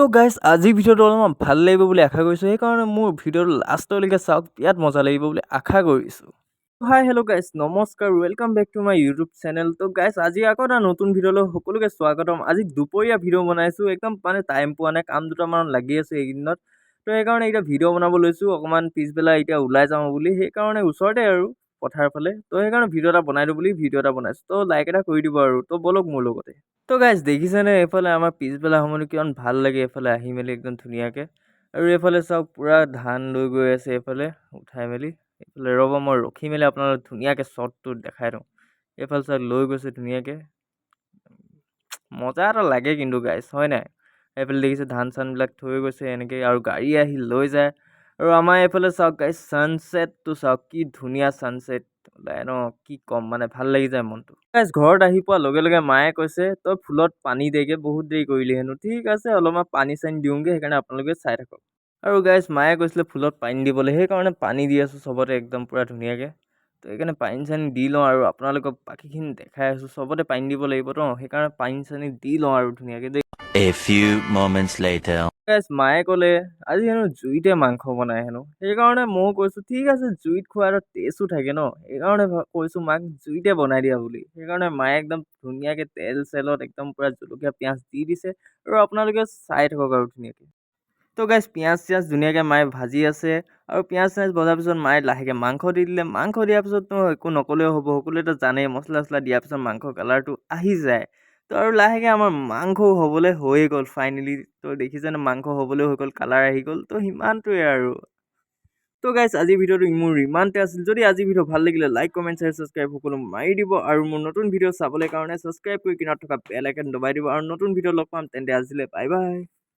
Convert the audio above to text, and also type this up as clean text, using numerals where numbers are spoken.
তো গাইজ আজিৰ ভিডিঅ'টো অলপমান ভাল লাগিব বুলি আশা কৰিছোঁ, সেইকাৰণে মোৰ ভিডিঅ'টো লাষ্টলৈকে চাওক, বিৰাট মজা লাগিব বুলি আশা কৰিছোঁ। হাই হেল্ল' গাইজ, নমস্কাৰ, welcome back to my YouTube channel. তো গাইজ আজি আকৌ এটা নতুন ভিডিঅ'লৈ সকলোকে স্বাগতম। আজি দুপৰীয়া ভিডিঅ' বনাইছোঁ, একদম মানে টাইম পোৱা নাই, কাম দুটামান লাগি আছোঁ এইকেইদিনত। তো সেইকাৰণে এতিয়া ভিডিঅ' বনাব লৈছোঁ, অকণমান পিছবেলা এতিয়া ওলাই যাওঁ বুলি, সেইকাৰণে ওচৰতে আৰু পথাৰ ফালে। তো সেইকাৰণে ভিডিঅ' এটা বনাই দিওঁ বুলি ভিডিঅ' এটা বনাইছোঁ। তো লাইক এটা কৰি দিব আৰু, তো বলক মোৰ লগতে। তো গাইজ দেখিছেনে এইফালে আমাৰ পিছবেলা সময়টো কিমান ভাল লাগে, এইফালে আহি মেলি একদম ধুনীয়াকৈ। আৰু এইফালে চাওক পুৰা ধান লৈ গৈ আছে এইফালে উঠাই মেলি। এইফালে ৰ'ব মই ৰখি মেলি আপোনালোক ধুনীয়াকৈ শ্বটটো দেখাই দিওঁ। এইফালে চাওক লৈ গৈছে ধুনীয়াকৈ, মজা এটা লাগে কিন্তু গাইজ, হয় নাই? এইফালে দেখিছে ধান চানবিলাক থৈ গৈছে এনেকৈ, আৰু গাড়ী আহি লৈ যায়। আৰু আমাৰ এইফালে চাওক গাইজ, ছানছেটটো চাওক, কি ধুনীয়া ছানছেট ওলাই ন, কি ক'ম, মানে ভাল লাগি যায় মনটো। গাইজ ঘৰত আহি পোৱাৰ লগে লগে মায়ে কৈছে তই ফুলত পানী দেগে, বহুত দেৰি কৰিলি হেনো। ঠিক আছে, অলপমান পানী চানী দিওঁগৈ, সেইকাৰণে আপোনালোকে চাই থাকক। আৰু গাইজ মায়ে কৈছিলে ফুলত পানী দিবলৈ, সেইকাৰণে পানী দি আছোঁ চবতে একদম পূৰা ধুনীয়াকৈ। তো সেইকাৰণে পানী চানী দি লওঁ আৰু আপোনালোকক বাকীখিনি দেখাই আছোঁ, চবতে পানী দিব লাগিব ন, সেইকাৰণে পানী চানী দি লওঁ আৰু ধুনীয়াকৈ দেই। A few moments later. Guys মায়ে ক'লে আজি হেনো জুইতে মাংস বনাই হেনো, সেইকাৰণে ময়ো কৈছোঁ ঠিক আছে, জুইত খোৱা এটা টেষ্টো থাকে ন, সেইকাৰণে কৈছোঁ মাক জুইতে বনাই দিয়া বুলি। সেইকাৰণে মায়ে একদম ধুনীয়াকৈ তেল চেলত একদম পূৰা জলকীয়া পিঁয়াজ দি দিছে, আৰু আপোনালোকে চাই থাকক আৰু ধুনীয়াকৈ। তো গাইজ পিঁয়াজ চিয়াজ ধুনীয়াকৈ মায়ে ভাজি আছে, আৰু পিঁয়াজ চিয়াজ ভজাৰ পিছত মায়ে লাহেকৈ মাংস দি দিলে। মাংস দিয়াৰ পিছততো একো নক'লেও হ'ব, সকলোৱেতো জানেই মছলা চছলা দিয়াৰ পিছত মাংস কালাৰটো আহি যায়। তো আৰু লাহেকৈ আমাৰ মাংস হ'বলৈ হৈয়ে গ'ল ফাইনেলি। তো দেখিছেনে মাংস হ'বলৈ হৈ গ'ল, কালাৰ আহি গ'ল, তো সিমানটোৱে আৰু। তো গাইজ আজিৰ ভিডিঅ'টো মোৰ ইমানতে আছিল। যদি আজি ভিডিঅ' ভাল লাগিলে লাইক কমেণ্ট শ্বেয়াৰ ছাবস্ক্ৰাইব সকলো মাৰি দিব, আৰু মোৰ নতুন ভিডিঅ' চাবলৈ কাৰণে ছাবস্ক্ৰাইব কৰি কিনাৰত থকা বেল আইকন দবাই দিব, আৰু নতুন ভিডিঅ' লগ পাম তেন্তে আজিলৈ বাই বাই।